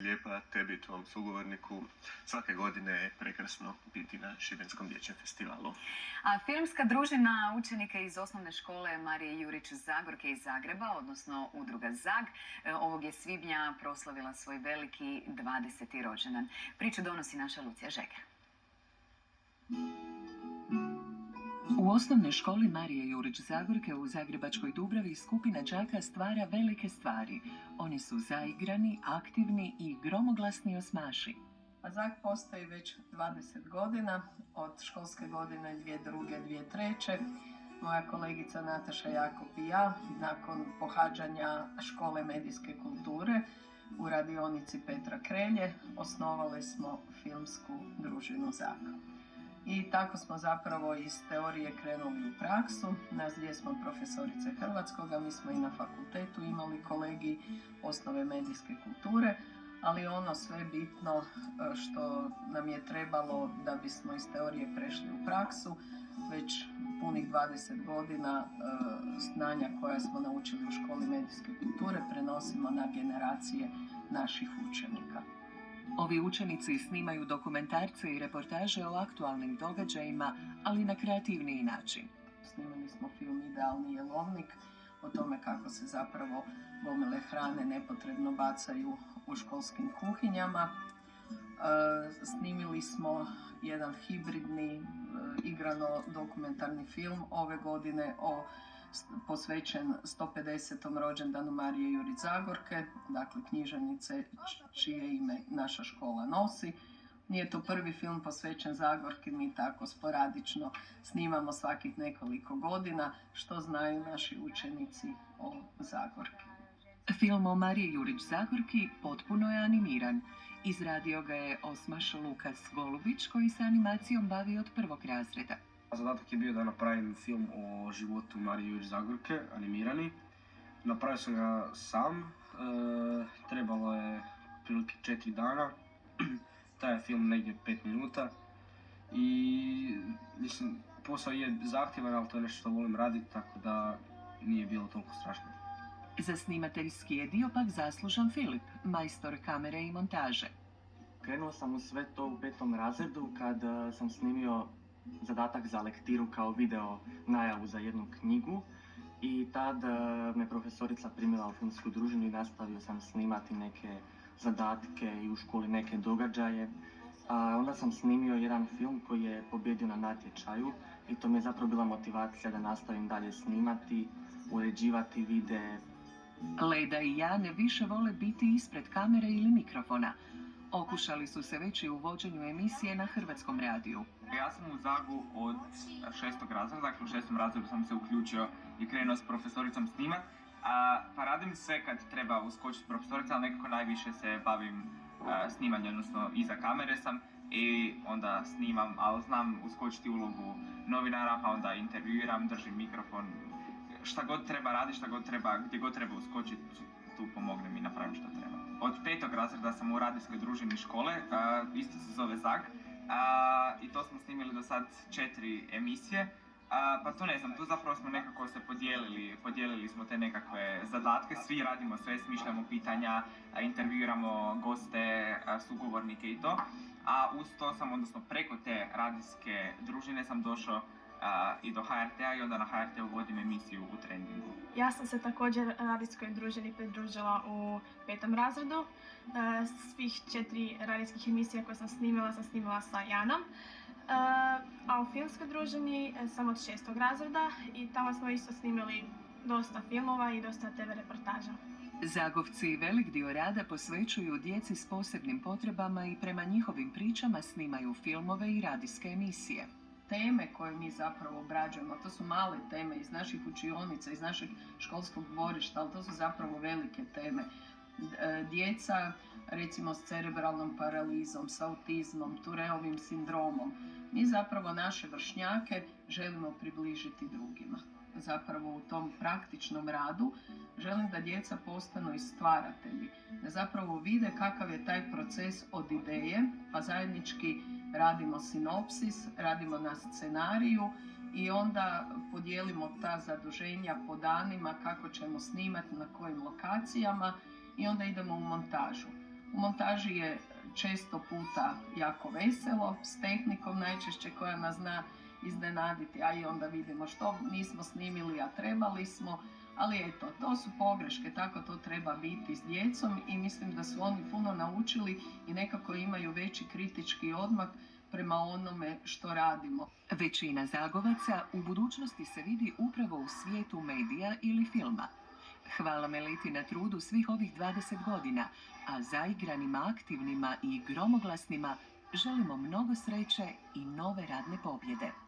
Lijepa tebi i tvom sugovorniku. Svake godine je prekrasno biti na Šibenskom dječjem festivalu. A filmska družina učenika iz osnovne škole Marije Jurić Zagorke iz Zagreba, odnosno udruga ZAG, ovog je svibnja proslavila svoj veliki 20. rođendan. Priču donosi naša Lucija Žeger. U osnovnoj školi Marije Jurić Zagorke u Zagrebačkoj Dubravi skupina đaka stvara velike stvari. Oni su zaigrani, aktivni i gromoglasni osmaši. ZAG postoji već 20 godina, od školske godine 2002. 2003. Moja kolegica Nataša Jakop i ja, nakon pohađanja škole medijske kulture u radionici Petra Krelje, osnovali smo filmsku družinu ZAG. I tako smo zapravo iz teorije krenuli u praksu. Nas dvije smo profesorice hrvatskoga, mi smo i na fakultetu imali kolegij osnove medijske kulture, ali ono sve bitno što nam je trebalo da bismo iz teorije prešli u praksu, već punih 20 godina znanja koja smo naučili u školi medijske kulture prenosimo na generacije naših učenika. Ovi učenici snimaju dokumentarce i reportaže o aktualnim događajima, ali na kreativniji način. Snimali smo film Idealni jelovnik, o tome kako se zapravo gomile hrane nepotrebno bacaju u školskim kuhinjama. Snimili smo jedan hibridni igrano dokumentarni film ove godine posvećen 150. rođendanu Marije Jurić Zagorke, dakle književnice čije ime naša škola nosi. Nije to prvi film posvećen Zagorki, mi tako sporadično snimamo svakih nekoliko godina što znaju naši učenici o Zagorki. Film o Mariji Jurić Zagorki potpuno je animiran. Izradio ga je osmaš Lukas Golubić koji se animacijom bavi od prvog razreda. Zadatak je bio da napravim film o životu Marije Jurić Zagorke, animirani. Napravio sam ga sam, trebalo je prilike 4 dana. Taj je film negdje 5 minuta i mislim, posao je zahtjevan, ali to je nešto što volim raditi, tako da nije bilo toliko strašno. Za snimateljski je dio pak zaslužan Filip, majstor kamere i montaže. Krenuo sam u sve to u 5. razredu kad sam snimio zadatak za lektiru kao video najavu za jednu knjigu i tad me profesorica primila u filmsku družinu i nastavio sam snimati neke zadatke i u školi neke događaje. Onda sam snimio jedan film koji je pobijedio na natječaju i to mi je zapravo bila motivacija da nastavim dalje snimati, uređivati videe. Leda i Jane više vole biti ispred kamere ili mikrofona. Okušali su se već i u vođenju emisije na Hrvatskom radiju. Ja sam u ZAG-u od 6. razreda, dakle u 6. razredu sam se uključio i krenuo s profesoricom snimat. Pa radim sve kad treba uskočiti profesorica, ali nekako najviše se bavim snimanjem, odnosno iza kamere sam i onda snimam, ali znam uskočiti ulogu novinara, pa onda intervjuiram, držim mikrofon, šta god treba raditi, gdje god treba uskočiti, tu pomognem i napravim što treba. Od 5. razreda sam u radijskoj družini škole, isto se zove ZAG, i to smo snimili do sad 4 emisije. Pa tu ne znam, tu zapravo smo nekako se podijelili smo te nekakve zadatke, svi radimo sve, smišljamo pitanja, intervjuiramo goste, sugovornike i to. A uz to sam, odnosno preko te radijske družine sam došao i do HRT-a i onda na HRT-u vodim emisiju u Trendingu. Ja sam se također radijskoj družini pridružila u 5. razredu. Svih 4 radijskih emisija koje sam snimila sa Janom. A u filmskoj družini sam od 6. razreda i tamo smo isto snimili dosta filmova i dosta TV reportaža. Zagovci velik dio rada posvećuju djeci s posebnim potrebama i prema njihovim pričama snimaju filmove i radijske emisije. Teme koje mi zapravo obrađujemo, to su male teme iz naših učionica, iz našeg školskog dvorišta, ali to su zapravo velike teme. Djeca, recimo s cerebralnom paralizom, s autizmom, Tureovim sindromom. Mi zapravo naše vršnjake želimo približiti drugima. Zapravo u tom praktičnom radu želim da djeca postanu i stvaratelji, da zapravo vide kakav je taj proces od ideje, pa zajednički radimo sinopsis, radimo na scenariju i onda podijelimo ta zaduženja po danima kako ćemo snimati, na kojim lokacijama i onda idemo u montažu. U montaži je često puta jako veselo, s tehnikom najčešće koja nas zna iznenaditi, a i onda vidimo što nismo snimili, a trebali smo. Ali eto, to su pogreške, tako to treba biti s djecom i mislim da su oni puno naučili i nekako imaju veći kritički odmak prema onome što radimo. Većina zagovaca u budućnosti se vidi upravo u svijetu medija ili filma. Hvala Meliti na trudu svih ovih 20 godina, a zaigranima, aktivnima i gromoglasnima želimo mnogo sreće i nove radne pobjede.